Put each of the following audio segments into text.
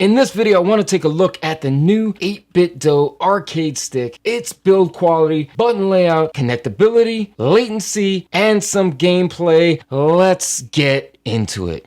In this video, I want to take a look at the new 8bitdo arcade stick, its build quality, button layout, connectability, latency, and some gameplay. Let's get into it.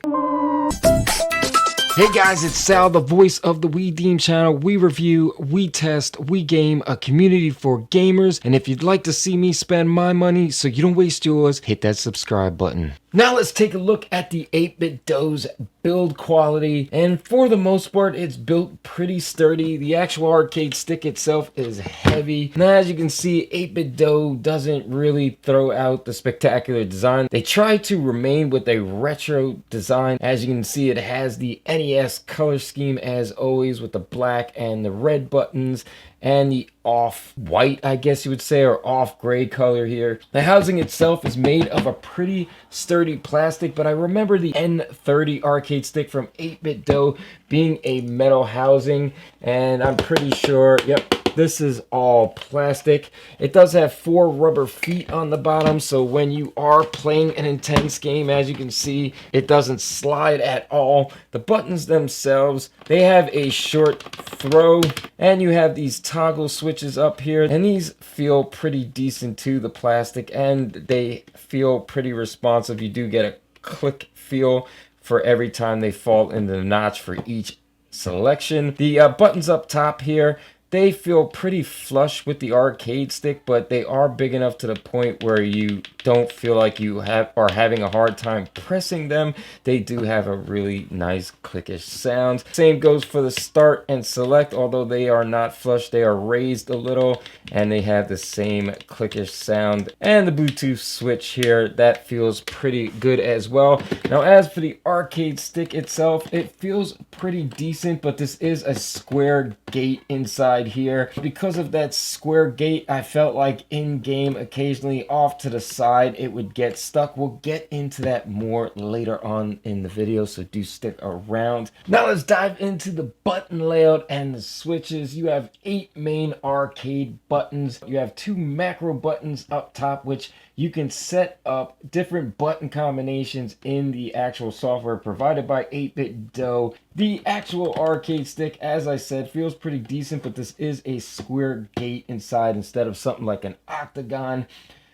Hey guys, it's Sal, the voice of the We Deem channel. We review, we test, we game, a community for gamers. And if you'd like to see me spend my money so you don't waste yours, hit that subscribe button. Now let's take a look at the 8bitdo's build quality. And for the most part, it's built pretty sturdy. The actual arcade stick itself is heavy. Now as you can see, 8bitdo doesn't really throw out the spectacular design. They try to remain with a retro design. As you can see, it has the NES color scheme as always, with the black and the red buttons and the off-white, I guess you would say, or off-gray color here. The housing itself is made of a pretty sturdy plastic, but I remember the N30 Arcade stick from 8bitdo being a metal housing, and I'm pretty sure, yep, this is all plastic. It does have 4 rubber feet on the bottom, so when you are playing an intense game, as you can see, it doesn't slide at all. The buttons themselves, they have a short throw, and you have these toggle switches up here, and these feel pretty decent too, the plastic, and they feel pretty responsive. You do get a click feel for every time they fall into the notch for each selection. The buttons up top here, they feel pretty flush with the arcade stick, but they are big enough to the point where you don't feel like you are having a hard time pressing them. They do have a really nice clickish sound. Same goes for the start and select. Although they are not flush, they are raised a little, and they have the same clickish sound. And the Bluetooth switch here, that feels pretty good as well. Now as for the arcade stick itself, it feels pretty decent, but this is a square gate inside here. Because of that square gate, I felt like in game, occasionally off to the side, it would get stuck. We'll get into that more later on in the video, so do stick around. Now let's dive into the button layout and the switches. You have 8 main arcade buttons. You have 2 macro buttons up top, which you can set up different button combinations in the actual software provided by 8bitdo. The actual arcade stick, as I said, feels pretty decent, but this is a square gate inside instead of something like an octagon,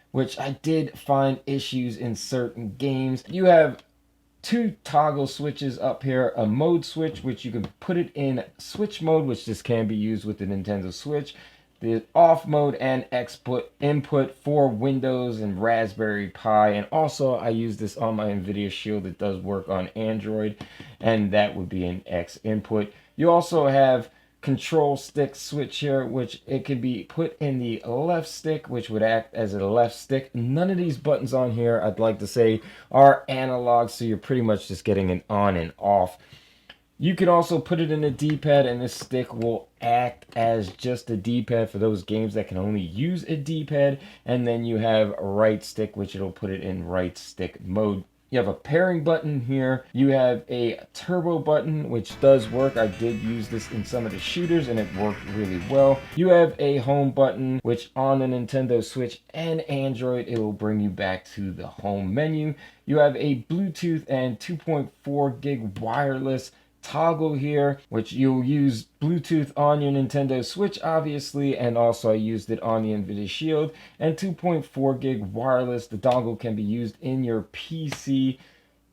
which I did find issues in certain games. You have 2 toggle switches up here, a mode switch, which you can put it in switch mode, which this can be used with the Nintendo Switch, the off mode and input for Windows and Raspberry Pi, and also I use this on my Nvidia Shield. It does work on Android, and that would be an X input. You also have control stick switch here, which it can be put in the left stick, which would act as a left stick. None of these buttons on here, I'd like to say, are analog, so you're pretty much just getting an on and off. You can also put it in a D-pad, and this stick will act as just a D-pad for those games that can only use a D-pad. And then you have a right stick, which it'll put it in right stick mode. You have a pairing button here. You have a turbo button, which does work. I did use this in some of the shooters, and it worked really well. You have a home button, which on the Nintendo Switch and Android, it will bring you back to the home menu. You have a Bluetooth and 2.4 gig wireless toggle here, which you'll use Bluetooth on your Nintendo Switch obviously, and also I used it on the Nvidia Shield. And 2.4 gig wireless, the dongle can be used in your PC,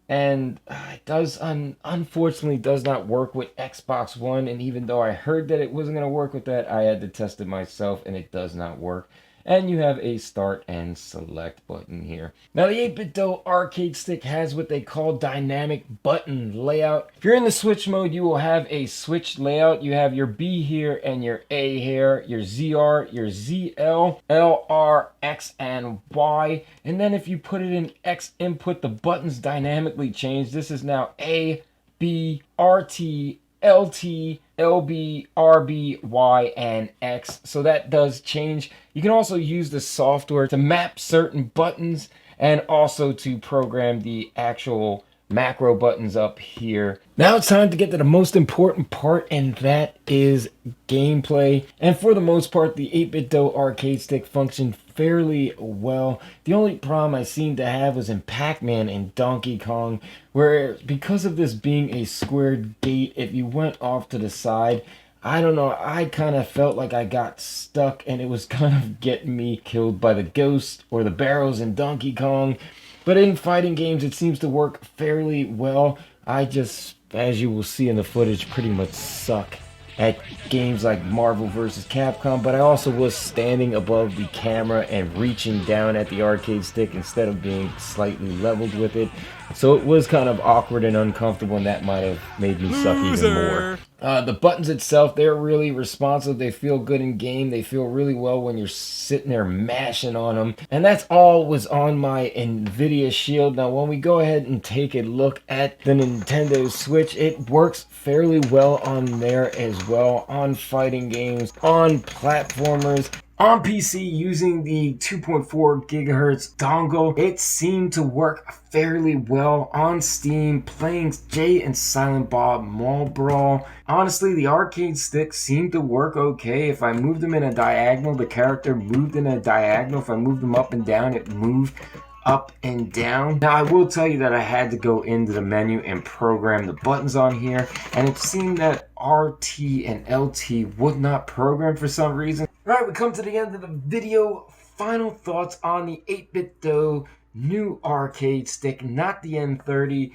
and it does unfortunately does not work with Xbox One. And even though I heard that it wasn't going to work with that, I had to test it myself, and it does not work. And you have a start and select button here. Now the 8bitdo arcade stick has what they call dynamic button layout. If you're in the switch mode, you will have a switch layout. You have your B here and your A here, your ZR, your ZL, LR, X, and Y. And then if you put it in X input, the buttons dynamically change. This is now A, B, RT, LT, LB, RB, Y, and X. So that does change. You can also use the software to map certain buttons and also to program the actual macro buttons up here. Now it's time to get to the most important part, and that is gameplay. And for the most part, the 8bitdo arcade stick functions fairly well. The only problem I seemed to have was in Pac-Man and Donkey Kong, where because of this being a squared gate, if you went off to the side, I don't know, I kind of felt like I got stuck and it was kind of getting me killed by the ghost or the barrels in Donkey Kong. But in fighting games, it seems to work fairly well. I just, as you will see in the footage, pretty much suck at games like Marvel vs. Capcom, but I also was standing above the camera and reaching down at the arcade stick instead of being slightly leveled with it. So it was kind of awkward and uncomfortable, and that might have made me suck even more. The buttons itself, they're really responsive. They feel good in game. They feel really well when you're sitting there mashing on them. And that's all was on my Nvidia Shield. Now, when we go ahead and take a look at the Nintendo Switch, it works fairly well on there as well, on fighting games, on platformers. On PC, using the 2.4 gigahertz dongle, it seemed to work fairly well. On Steam, playing Jay and Silent Bob Mall Brawl. Honestly, the arcade sticks seemed to work okay. If I moved them in a diagonal, the character moved in a diagonal. If I moved them up and down, it moved up and down. Now, I will tell you that I had to go into the menu and program the buttons on here, and it seemed that RT and LT would not program for some reason. Alright, we come to the end of the video. Final thoughts on the 8bitdo new arcade stick, not the N30.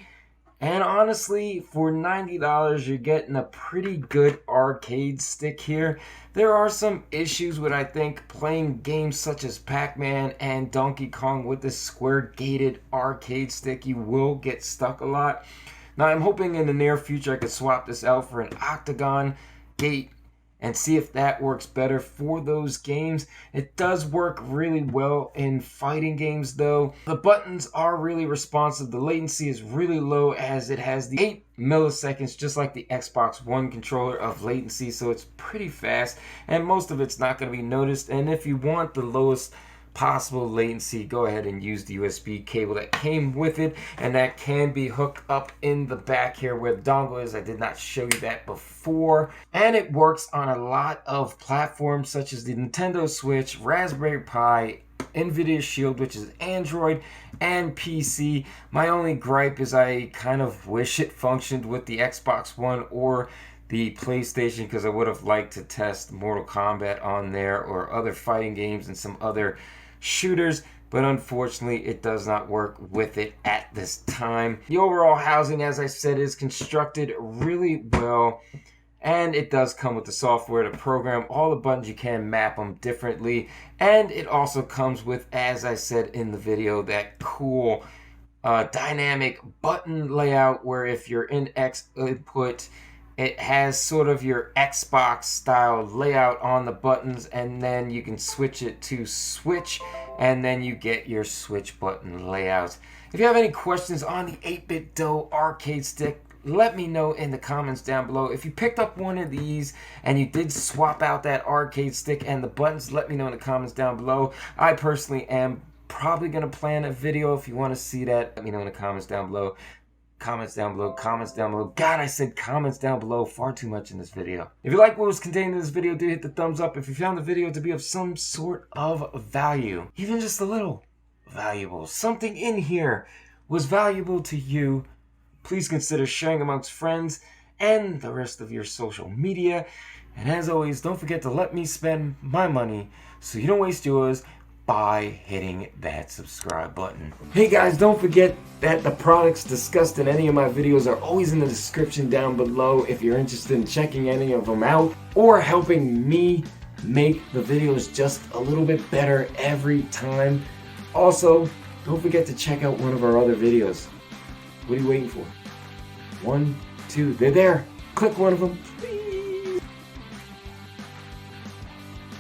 And honestly, for $90, you're getting a pretty good arcade stick here. There are some issues with, I think, playing games such as Pac-Man and Donkey Kong with this square-gated arcade stick. You will get stuck a lot. Now, I'm hoping in the near future I could swap this out for an octagon gate and see if that works better for those games. It does work really well in fighting games though. The buttons are really responsive. The latency is really low as it has the 8 milliseconds, just like the Xbox One controller of latency, so it's pretty fast and most of it's not going to be noticed. And if you want the lowest possible latency, go ahead and use the USB cable that came with it, and that can be hooked up in the back here where the dongle is. I did not show you that before. And it works on a lot of platforms such as the Nintendo Switch, Raspberry Pi, Nvidia Shield, which is Android, and PC. My only gripe is I kind of wish it functioned with the Xbox One or the PlayStation, because I would have liked to test Mortal Kombat on there or other fighting games and some other shooters, but unfortunately it does not work with it at this time. The overall housing, as I said, is constructed really well, and it does come with the software to program all the buttons. You can map them differently, and it also comes with, as I said in the video, that cool dynamic button layout where if you're in X input, it has sort of your Xbox style layout on the buttons, and then you can switch it to Switch, and then you get your Switch button layouts. If you have any questions on the 8bitdo arcade stick, let me know in the comments down below. If you picked up one of these and you did swap out that arcade stick and the buttons, let me know in the comments down below. I personally am probably going to plan a video. If you want to see that, let me know in the comments down below. Comments down below, comments down below. God, I said comments down below far too much in this video. If you like what was contained in this video, do hit the thumbs up. If you found the video to be of some sort of value, even just a little valuable, something in here was valuable to you, please consider sharing amongst friends and the rest of your social media. And as always, don't forget to let me spend my money so you don't waste yours by hitting that subscribe button. Hey guys, don't forget that the products discussed in any of my videos are always in the description down below if you're interested in checking any of them out or helping me make the videos just a little bit better every time. Also, don't forget to check out one of our other videos. What are you waiting for? 1, 2, they're there. Click one of them.